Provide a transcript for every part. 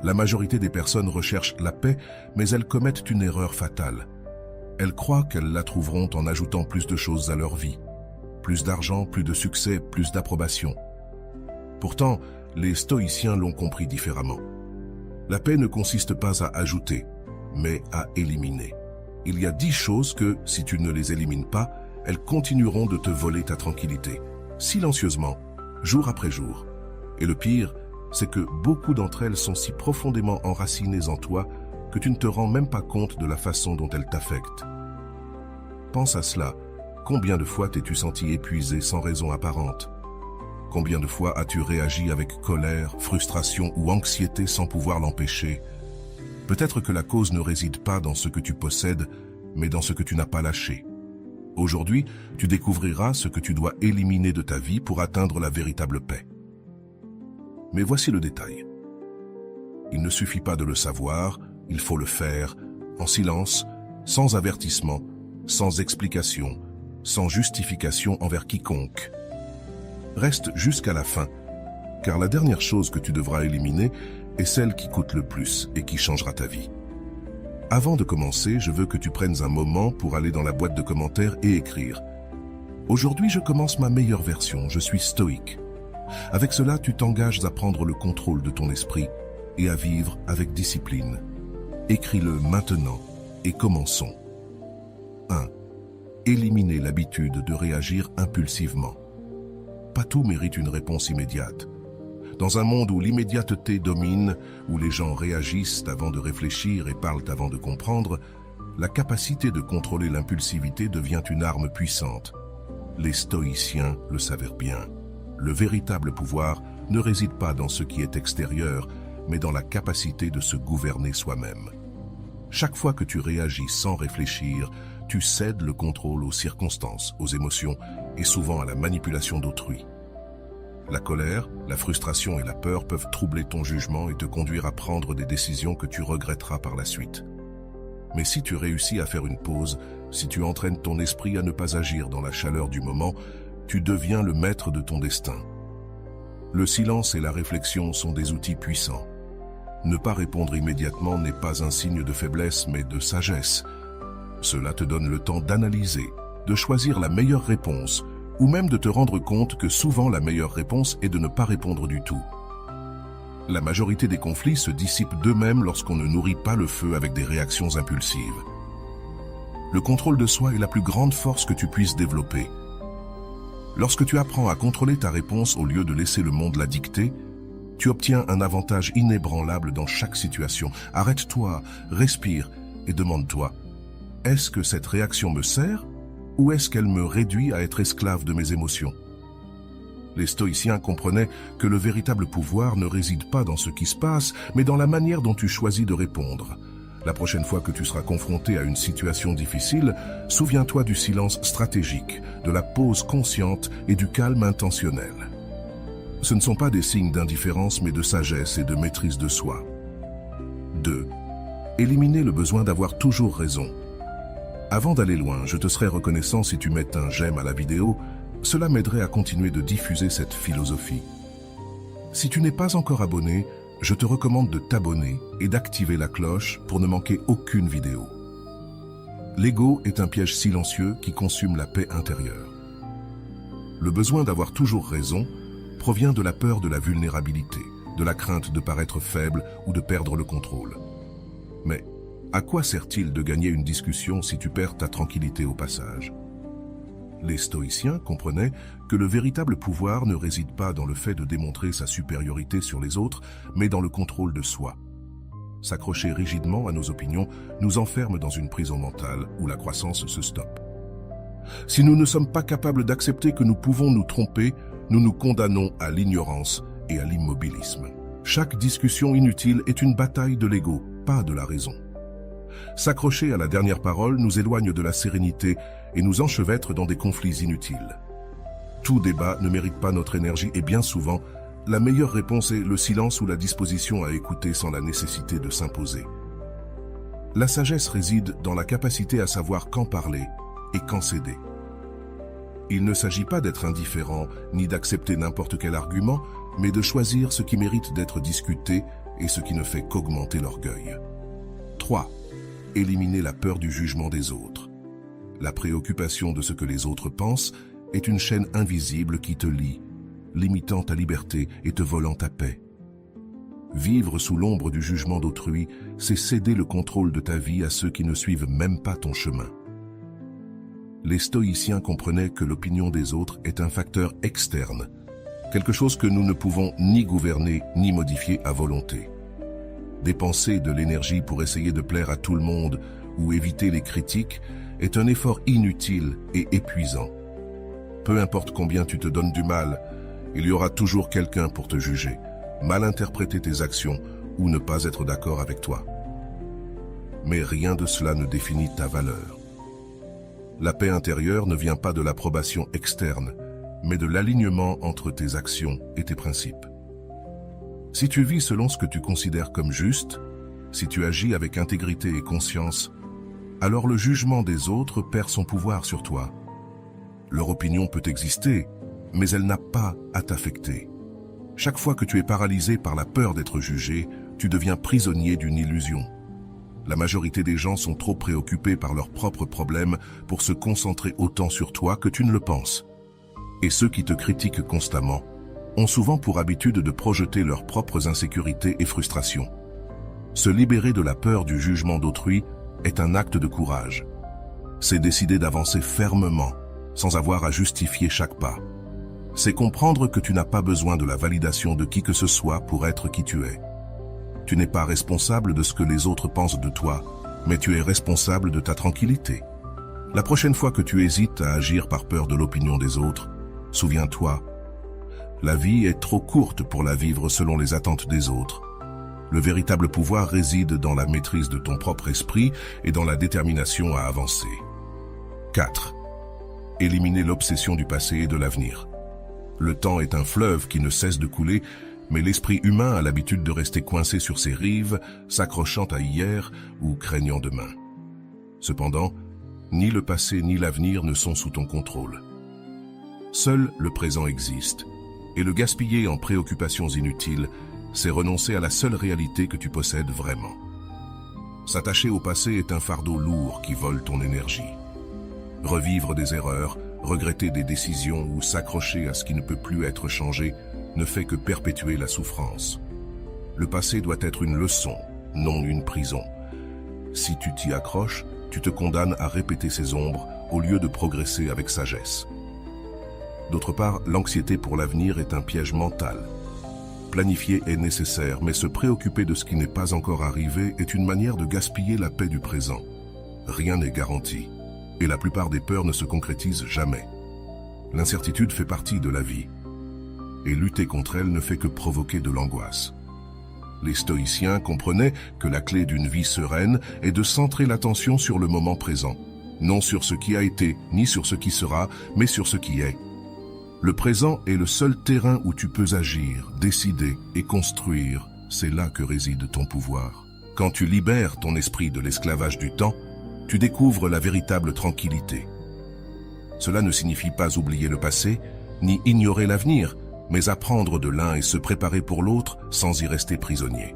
La majorité des personnes recherchent la paix, mais elles commettent une erreur fatale. Elles croient qu'elles la trouveront en ajoutant plus de choses à leur vie. Plus d'argent, plus de succès, plus d'approbation. Pourtant, les stoïciens l'ont compris différemment. La paix ne consiste pas à ajouter, mais à éliminer. Il y a 10 choses que, si tu ne les élimines pas, elles continueront de te voler ta tranquillité, silencieusement, jour après jour. Et le pire, c'est que beaucoup d'entre elles sont si profondément enracinées en toi que tu ne te rends même pas compte de la façon dont elles t'affectent. Pense à cela. Combien de fois t'es-tu senti épuisé sans raison apparente? Combien de fois as-tu réagi avec colère, frustration ou anxiété sans pouvoir l'empêcher? Peut-être que la cause ne réside pas dans ce que tu possèdes, mais dans ce que tu n'as pas lâché. Aujourd'hui, tu découvriras ce que tu dois éliminer de ta vie pour atteindre la véritable paix. Mais voici le détail. Il ne suffit pas de le savoir, il faut le faire, en silence, sans avertissement, sans explication, sans justification envers quiconque. Reste jusqu'à la fin, car la dernière chose que tu devras éliminer est celle qui coûte le plus et qui changera ta vie. Avant de commencer, je veux que tu prennes un moment pour aller dans la boîte de commentaires et écrire « Aujourd'hui, je commence ma meilleure version, je suis stoïque ». Avec cela, tu t'engages à prendre le contrôle de ton esprit et à vivre avec discipline. Écris-le maintenant et commençons. 1. Éliminer l'habitude de réagir impulsivement. Pas tout mérite une réponse immédiate. Dans un monde où l'immédiateté domine, où les gens réagissent avant de réfléchir et parlent avant de comprendre, la capacité de contrôler l'impulsivité devient une arme puissante. Les stoïciens le savaient bien. Le véritable pouvoir ne réside pas dans ce qui est extérieur, mais dans la capacité de se gouverner soi-même. Chaque fois que tu réagis sans réfléchir, tu cèdes le contrôle aux circonstances, aux émotions et souvent à la manipulation d'autrui. La colère, la frustration et la peur peuvent troubler ton jugement et te conduire à prendre des décisions que tu regretteras par la suite. Mais si tu réussis à faire une pause, si tu entraînes ton esprit à ne pas agir dans la chaleur du moment, tu deviens le maître de ton destin. Le silence et la réflexion sont des outils puissants. Ne pas répondre immédiatement n'est pas un signe de faiblesse, mais de sagesse. Cela te donne le temps d'analyser, de choisir la meilleure réponse, ou même de te rendre compte que souvent la meilleure réponse est de ne pas répondre du tout. La majorité des conflits se dissipent d'eux-mêmes lorsqu'on ne nourrit pas le feu avec des réactions impulsives. Le contrôle de soi est la plus grande force que tu puisses développer. Lorsque tu apprends à contrôler ta réponse au lieu de laisser le monde la dicter, tu obtiens un avantage inébranlable dans chaque situation. Arrête-toi, respire et demande-toi, est-ce que cette réaction me sert ou est-ce qu'elle me réduit à être esclave de mes émotions? Les stoïciens comprenaient que le véritable pouvoir ne réside pas dans ce qui se passe, mais dans la manière dont tu choisis de répondre. La prochaine fois que tu seras confronté à une situation difficile, souviens-toi du silence stratégique, de la pause consciente et du calme intentionnel. Ce ne sont pas des signes d'indifférence, mais de sagesse et de maîtrise de soi. 2. Éliminer le besoin d'avoir toujours raison. Avant d'aller loin, je te serais reconnaissant si tu mets un j'aime à la vidéo. Cela m'aiderait à continuer de diffuser cette philosophie. Si tu n'es pas encore abonné, je te recommande de t'abonner et d'activer la cloche pour ne manquer aucune vidéo. L'ego est un piège silencieux qui consume la paix intérieure. Le besoin d'avoir toujours raison provient de la peur de la vulnérabilité, de la crainte de paraître faible ou de perdre le contrôle. Mais à quoi sert-il de gagner une discussion si tu perds ta tranquillité au passage? Les stoïciens comprenaient que le véritable pouvoir ne réside pas dans le fait de démontrer sa supériorité sur les autres, mais dans le contrôle de soi. S'accrocher rigidement à nos opinions nous enferme dans une prison mentale où la croissance se stoppe. Si nous ne sommes pas capables d'accepter que nous pouvons nous tromper, nous nous condamnons à l'ignorance et à l'immobilisme. Chaque discussion inutile est une bataille de l'ego, pas de la raison. S'accrocher à la dernière parole nous éloigne de la sérénité et nous enchevêtre dans des conflits inutiles. Tout débat ne mérite pas notre énergie et bien souvent, la meilleure réponse est le silence ou la disposition à écouter sans la nécessité de s'imposer. La sagesse réside dans la capacité à savoir quand parler et quand céder. Il ne s'agit pas d'être indifférent ni d'accepter n'importe quel argument, mais de choisir ce qui mérite d'être discuté et ce qui ne fait qu'augmenter l'orgueil. 3. Éliminer la peur du jugement des autres. La préoccupation de ce que les autres pensent est une chaîne invisible qui te lie, limitant ta liberté et te volant ta paix. Vivre sous l'ombre du jugement d'autrui, c'est céder le contrôle de ta vie à ceux qui ne suivent même pas ton chemin. Les stoïciens comprenaient que l'opinion des autres est un facteur externe, quelque chose que nous ne pouvons ni gouverner ni modifier à volonté. Dépenser de l'énergie pour essayer de plaire à tout le monde ou éviter les critiques est un effort inutile et épuisant. Peu importe combien tu te donnes du mal, il y aura toujours quelqu'un pour te juger, mal interpréter tes actions ou ne pas être d'accord avec toi. Mais rien de cela ne définit ta valeur. La paix intérieure ne vient pas de l'approbation externe, mais de l'alignement entre tes actions et tes principes. Si tu vis selon ce que tu considères comme juste, si tu agis avec intégrité et conscience, alors le jugement des autres perd son pouvoir sur toi. Leur opinion peut exister, mais elle n'a pas à t'affecter. Chaque fois que tu es paralysé par la peur d'être jugé, tu deviens prisonnier d'une illusion. La majorité des gens sont trop préoccupés par leurs propres problèmes pour se concentrer autant sur toi que tu ne le penses. Et ceux qui te critiquent constamment ont souvent pour habitude de projeter leurs propres insécurités et frustrations. Se libérer de la peur du jugement d'autrui est un acte de courage. C'est décider d'avancer fermement, sans avoir à justifier chaque pas. C'est comprendre que tu n'as pas besoin de la validation de qui que ce soit pour être qui tu es. Tu n'es pas responsable de ce que les autres pensent de toi, mais tu es responsable de ta tranquillité. La prochaine fois que tu hésites à agir par peur de l'opinion des autres, souviens-toi, la vie est trop courte pour la vivre selon les attentes des autres. Le véritable pouvoir réside dans la maîtrise de ton propre esprit et dans la détermination à avancer. 4. Éliminer l'obsession du passé et de l'avenir. Le temps est un fleuve qui ne cesse de couler, mais l'esprit humain a l'habitude de rester coincé sur ses rives, s'accrochant à hier ou craignant demain. Cependant, ni le passé ni l'avenir ne sont sous ton contrôle. Seul le présent existe, et le gaspiller en préoccupations inutiles, c'est renoncer à la seule réalité que tu possèdes vraiment. S'attacher au passé est un fardeau lourd qui vole ton énergie. Revivre des erreurs, regretter des décisions ou s'accrocher à ce qui ne peut plus être changé ne fait que perpétuer la souffrance. Le passé doit être une leçon, non une prison. Si tu t'y accroches, tu te condamnes à répéter ces ombres au lieu de progresser avec sagesse. D'autre part, l'anxiété pour l'avenir est un piège mental. Planifier est nécessaire, mais se préoccuper de ce qui n'est pas encore arrivé est une manière de gaspiller la paix du présent. Rien n'est garanti, et la plupart des peurs ne se concrétisent jamais. L'incertitude fait partie de la vie, et lutter contre elle ne fait que provoquer de l'angoisse. Les stoïciens comprenaient que la clé d'une vie sereine est de centrer l'attention sur le moment présent, non sur ce qui a été, ni sur ce qui sera, mais sur ce qui est. Le présent est le seul terrain où tu peux agir, décider et construire. C'est là que réside ton pouvoir. Quand tu libères ton esprit de l'esclavage du temps, tu découvres la véritable tranquillité. Cela ne signifie pas oublier le passé, ni ignorer l'avenir, mais apprendre de l'un et se préparer pour l'autre sans y rester prisonnier.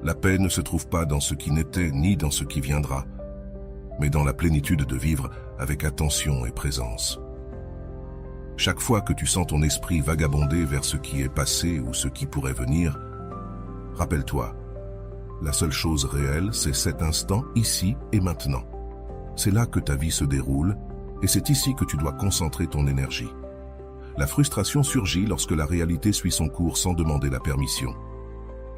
La paix ne se trouve pas dans ce qui n'était ni dans ce qui viendra, mais dans la plénitude de vivre avec attention et présence. Chaque fois que tu sens ton esprit vagabonder vers ce qui est passé ou ce qui pourrait venir, rappelle-toi, la seule chose réelle, c'est cet instant, ici et maintenant. C'est là que ta vie se déroule, et c'est ici que tu dois concentrer ton énergie. La frustration surgit lorsque la réalité suit son cours sans demander la permission.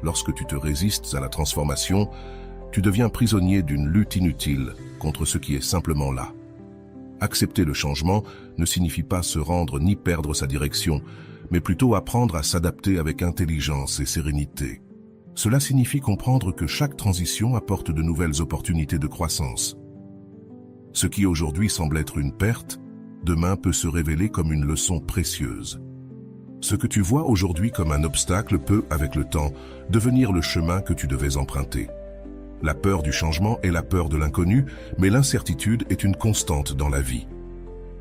Lorsque tu te résistes à la transformation, tu deviens prisonnier d'une lutte inutile contre ce qui est simplement là. Accepter le changement ne signifie pas se rendre ni perdre sa direction, mais plutôt apprendre à s'adapter avec intelligence et sérénité. Cela signifie comprendre que chaque transition apporte de nouvelles opportunités de croissance. Ce qui aujourd'hui semble être une perte, demain peut se révéler comme une leçon précieuse. Ce que tu vois aujourd'hui comme un obstacle peut, avec le temps, devenir le chemin que tu devais emprunter. La peur du changement est la peur de l'inconnu, mais l'incertitude est une constante dans la vie.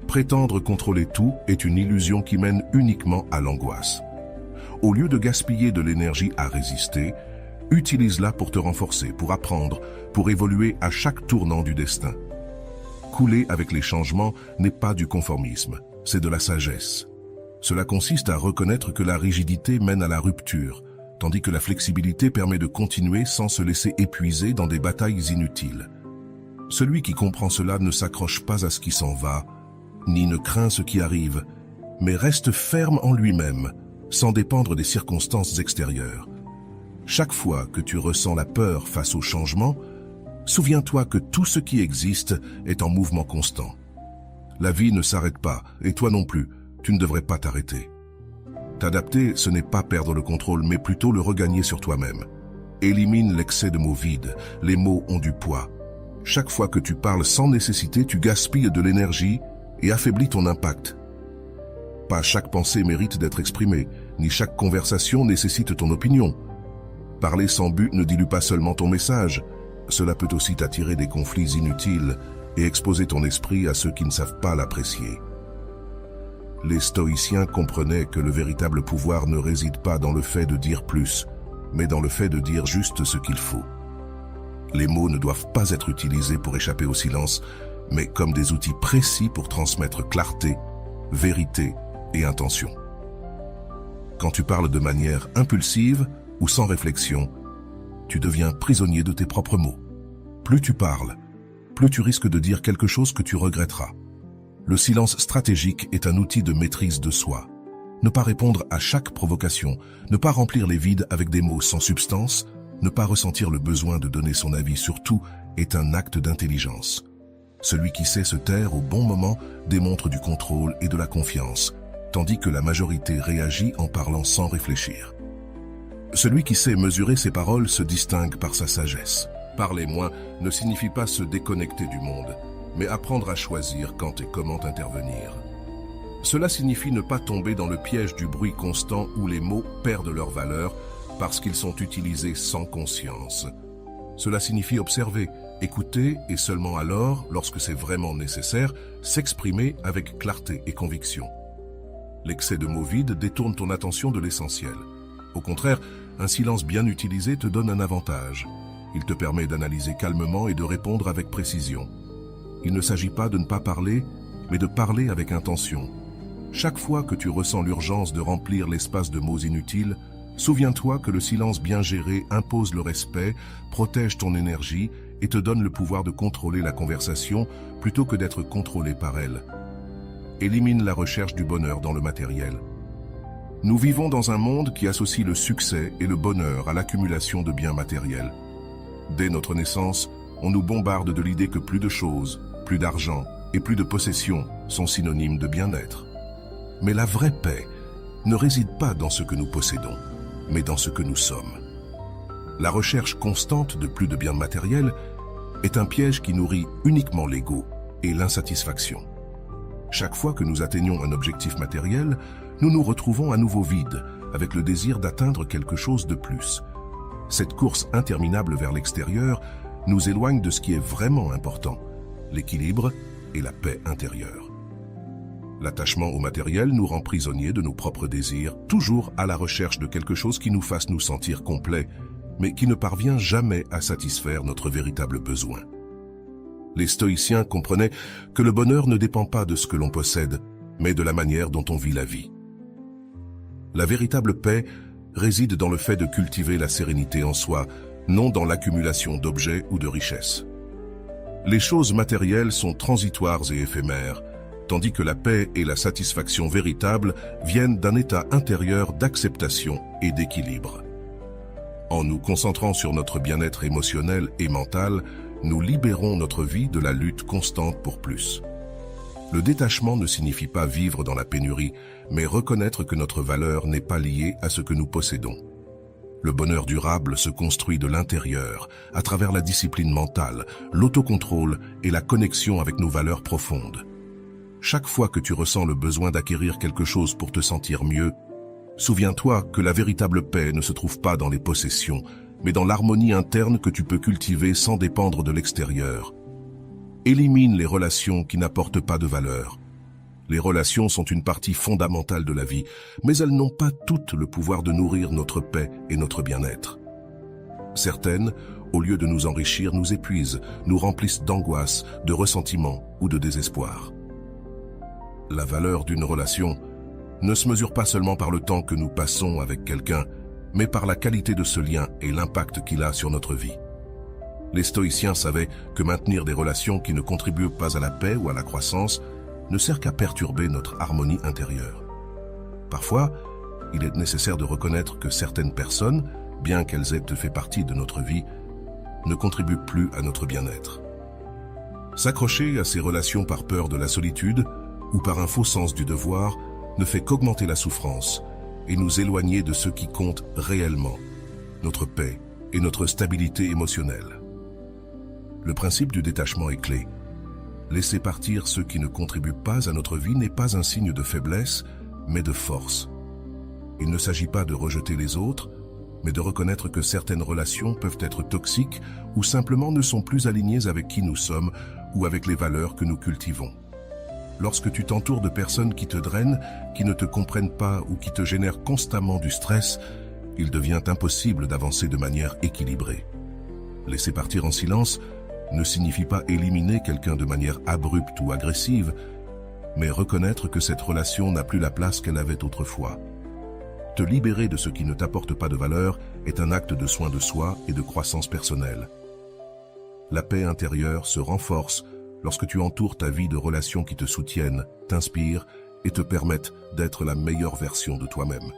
Prétendre contrôler tout est une illusion qui mène uniquement à l'angoisse. Au lieu de gaspiller de l'énergie à résister, Utilise-la pour te renforcer, pour apprendre, pour évoluer à chaque tournant du destin. Couler avec les changements n'est pas du conformisme, c'est de la sagesse. Cela consiste à reconnaître que la rigidité mène à la rupture, tandis que la flexibilité permet de continuer sans se laisser épuiser dans des batailles inutiles. Celui qui comprend cela ne s'accroche pas à ce qui s'en va, ni ne craint ce qui arrive, mais reste ferme en lui-même, sans dépendre des circonstances extérieures. Chaque fois que tu ressens la peur face au changement, souviens-toi que tout ce qui existe est en mouvement constant. La vie ne s'arrête pas, et toi non plus, tu ne devrais pas t'arrêter. T'adapter, ce n'est pas perdre le contrôle, mais plutôt le regagner sur toi-même. Élimine l'excès de mots vides, les mots ont du poids. Chaque fois que tu parles sans nécessité, tu gaspilles de l'énergie et affaiblis ton impact. Pas chaque pensée mérite d'être exprimée, ni chaque conversation nécessite ton opinion. Parler sans but ne dilue pas seulement ton message, cela peut aussi t'attirer des conflits inutiles et exposer ton esprit à ceux qui ne savent pas l'apprécier. Les stoïciens comprenaient que le véritable pouvoir ne réside pas dans le fait de dire plus, mais dans le fait de dire juste ce qu'il faut. Les mots ne doivent pas être utilisés pour échapper au silence, mais comme des outils précis pour transmettre clarté, vérité et intention. Quand tu parles de manière impulsive ou sans réflexion, tu deviens prisonnier de tes propres mots. Plus tu parles, plus tu risques de dire quelque chose que tu regretteras. Le silence stratégique est un outil de maîtrise de soi. Ne pas répondre à chaque provocation, ne pas remplir les vides avec des mots sans substance, ne pas ressentir le besoin de donner son avis sur tout est un acte d'intelligence. Celui qui sait se taire au bon moment démontre du contrôle et de la confiance, tandis que la majorité réagit en parlant sans réfléchir. Celui qui sait mesurer ses paroles se distingue par sa sagesse. Parler moins ne signifie pas se déconnecter du monde, mais apprendre à choisir quand et comment intervenir. Cela signifie ne pas tomber dans le piège du bruit constant où les mots perdent leur valeur parce qu'ils sont utilisés sans conscience. Cela signifie observer, écouter et seulement alors, lorsque c'est vraiment nécessaire, s'exprimer avec clarté et conviction. L'excès de mots vides détourne ton attention de l'essentiel. Au contraire, un silence bien utilisé te donne un avantage. Il te permet d'analyser calmement et de répondre avec précision. Il ne s'agit pas de ne pas parler, mais de parler avec intention. Chaque fois que tu ressens l'urgence de remplir l'espace de mots inutiles, souviens-toi que le silence bien géré impose le respect, protège ton énergie et te donne le pouvoir de contrôler la conversation plutôt que d'être contrôlé par elle. Élimine la recherche du bonheur dans le matériel. Nous vivons dans un monde qui associe le succès et le bonheur à l'accumulation de biens matériels. Dès notre naissance, on nous bombarde de l'idée que plus de choses, plus d'argent et plus de possessions sont synonymes de bien-être. Mais la vraie paix ne réside pas dans ce que nous possédons, mais dans ce que nous sommes. La recherche constante de plus de biens matériels est un piège qui nourrit uniquement l'ego et l'insatisfaction. Chaque fois que nous atteignons un objectif matériel, nous nous retrouvons à nouveau vides, avec le désir d'atteindre quelque chose de plus. Cette course interminable vers l'extérieur nous éloigne de ce qui est vraiment important, l'équilibre et la paix intérieure. L'attachement au matériel nous rend prisonniers de nos propres désirs, toujours à la recherche de quelque chose qui nous fasse nous sentir complets, mais qui ne parvient jamais à satisfaire notre véritable besoin. Les stoïciens comprenaient que le bonheur ne dépend pas de ce que l'on possède, mais de la manière dont on vit la vie. La véritable paix réside dans le fait de cultiver la sérénité en soi, non dans l'accumulation d'objets ou de richesses. Les choses matérielles sont transitoires et éphémères, tandis que la paix et la satisfaction véritable viennent d'un état intérieur d'acceptation et d'équilibre. En nous concentrant sur notre bien-être émotionnel et mental, nous libérons notre vie de la lutte constante pour plus. Le détachement ne signifie pas vivre dans la pénurie, mais reconnaître que notre valeur n'est pas liée à ce que nous possédons. Le bonheur durable se construit de l'intérieur, à travers la discipline mentale, l'autocontrôle et la connexion avec nos valeurs profondes. Chaque fois que tu ressens le besoin d'acquérir quelque chose pour te sentir mieux, souviens-toi que la véritable paix ne se trouve pas dans les possessions, mais dans l'harmonie interne que tu peux cultiver sans dépendre de l'extérieur. Élimine les relations qui n'apportent pas de valeur. Les relations sont une partie fondamentale de la vie, mais elles n'ont pas toutes le pouvoir de nourrir notre paix et notre bien-être. Certaines, au lieu de nous enrichir, nous épuisent, nous remplissent d'angoisse, de ressentiment ou de désespoir. La valeur d'une relation ne se mesure pas seulement par le temps que nous passons avec quelqu'un, mais par la qualité de ce lien et l'impact qu'il a sur notre vie. Les stoïciens savaient que maintenir des relations qui ne contribuent pas à la paix ou à la croissance ne sert qu'à perturber notre harmonie intérieure. Parfois, il est nécessaire de reconnaître que certaines personnes, bien qu'elles aient fait partie de notre vie, ne contribuent plus à notre bien-être. S'accrocher à ces relations par peur de la solitude ou par un faux sens du devoir ne fait qu'augmenter la souffrance et nous éloigner de ce qui compte réellement, notre paix et notre stabilité émotionnelle. Le principe du détachement est clé. Laisser partir ceux qui ne contribuent pas à notre vie n'est pas un signe de faiblesse, mais de force. Il ne s'agit pas de rejeter les autres, mais de reconnaître que certaines relations peuvent être toxiques ou simplement ne sont plus alignées avec qui nous sommes ou avec les valeurs que nous cultivons. Lorsque tu t'entoures de personnes qui te drainent, qui ne te comprennent pas ou qui te génèrent constamment du stress, il devient impossible d'avancer de manière équilibrée. Laisser partir en silence ne signifie pas éliminer quelqu'un de manière abrupte ou agressive, mais reconnaître que cette relation n'a plus la place qu'elle avait autrefois. Te libérer de ce qui ne t'apporte pas de valeur est un acte de soin de soi et de croissance personnelle. La paix intérieure se renforce lorsque tu entoures ta vie de relations qui te soutiennent, t'inspirent et te permettent d'être la meilleure version de toi-même.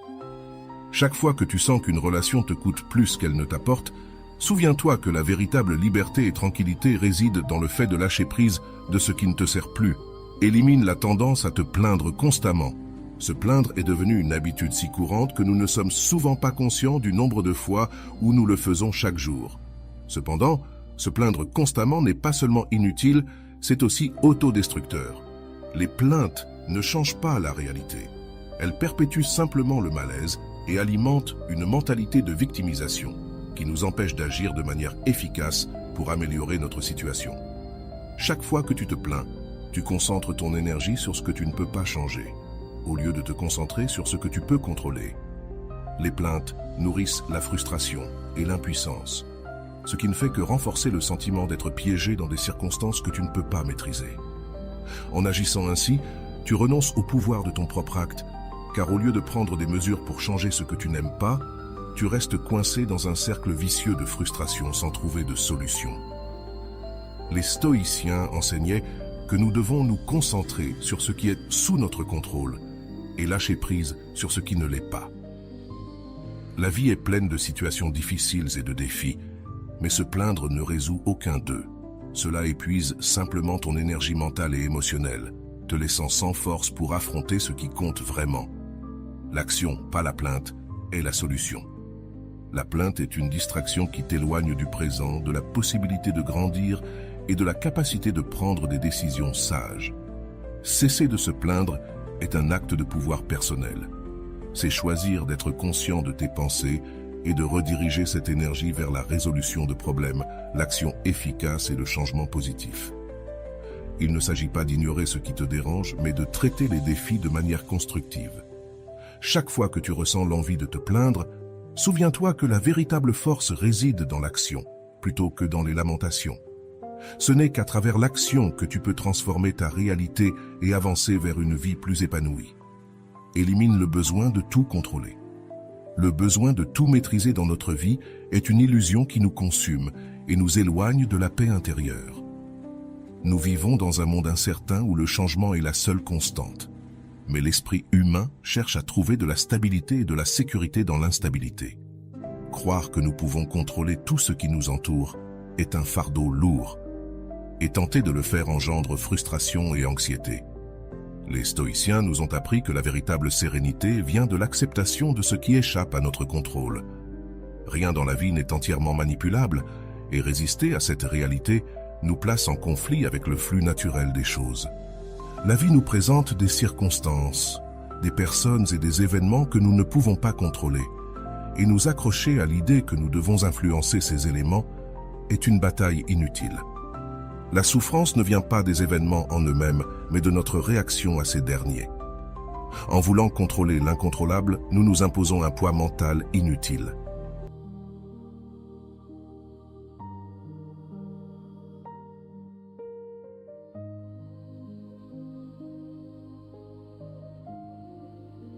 Chaque fois que tu sens qu'une relation te coûte plus qu'elle ne t'apporte, souviens-toi que la véritable liberté et tranquillité résident dans le fait de lâcher prise de ce qui ne te sert plus. Élimine la tendance à te plaindre constamment. Se plaindre est devenu une habitude si courante que nous ne sommes souvent pas conscients du nombre de fois où nous le faisons chaque jour. Cependant, se plaindre constamment n'est pas seulement inutile, c'est aussi autodestructeur. Les plaintes ne changent pas la réalité. Elles perpétuent simplement le malaise et alimentent une mentalité de victimisation qui nous empêche d'agir de manière efficace pour améliorer notre situation. Chaque fois que tu te plains, tu concentres ton énergie sur ce que tu ne peux pas changer, au lieu de te concentrer sur ce que tu peux contrôler. Les plaintes nourrissent la frustration et l'impuissance, ce qui ne fait que renforcer le sentiment d'être piégé dans des circonstances que tu ne peux pas maîtriser. En agissant ainsi, tu renonces au pouvoir de ton propre acte, car au lieu de prendre des mesures pour changer ce que tu n'aimes pas, tu restes coincé dans un cercle vicieux de frustration sans trouver de solution. Les stoïciens enseignaient que nous devons nous concentrer sur ce qui est sous notre contrôle et lâcher prise sur ce qui ne l'est pas. La vie est pleine de situations difficiles et de défis, mais se plaindre ne résout aucun d'eux. Cela épuise simplement ton énergie mentale et émotionnelle, te laissant sans force pour affronter ce qui compte vraiment. L'action, pas la plainte, est la solution. La plainte est une distraction qui t'éloigne du présent, de la possibilité de grandir et de la capacité de prendre des décisions sages. Cesser de se plaindre est un acte de pouvoir personnel. C'est choisir d'être conscient de tes pensées et de rediriger cette énergie vers la résolution de problèmes, l'action efficace et le changement positif. Il ne s'agit pas d'ignorer ce qui te dérange, mais de traiter les défis de manière constructive. Chaque fois que tu ressens l'envie de te plaindre, souviens-toi que la véritable force réside dans l'action, plutôt que dans les lamentations. Ce n'est qu'à travers l'action que tu peux transformer ta réalité et avancer vers une vie plus épanouie. Élimine le besoin de tout contrôler. Le besoin de tout maîtriser dans notre vie est une illusion qui nous consume et nous éloigne de la paix intérieure. Nous vivons dans un monde incertain où le changement est la seule constante. Mais l'esprit humain cherche à trouver de la stabilité et de la sécurité dans l'instabilité. Croire que nous pouvons contrôler tout ce qui nous entoure est un fardeau lourd, et tenter de le faire engendre frustration et anxiété. Les stoïciens nous ont appris que la véritable sérénité vient de l'acceptation de ce qui échappe à notre contrôle. Rien dans la vie n'est entièrement manipulable, et résister à cette réalité nous place en conflit avec le flux naturel des choses. La vie nous présente des circonstances, des personnes et des événements que nous ne pouvons pas contrôler, et nous accrocher à l'idée que nous devons influencer ces éléments est une bataille inutile. La souffrance ne vient pas des événements en eux-mêmes, mais de notre réaction à ces derniers. En voulant contrôler l'incontrôlable, nous nous imposons un poids mental inutile.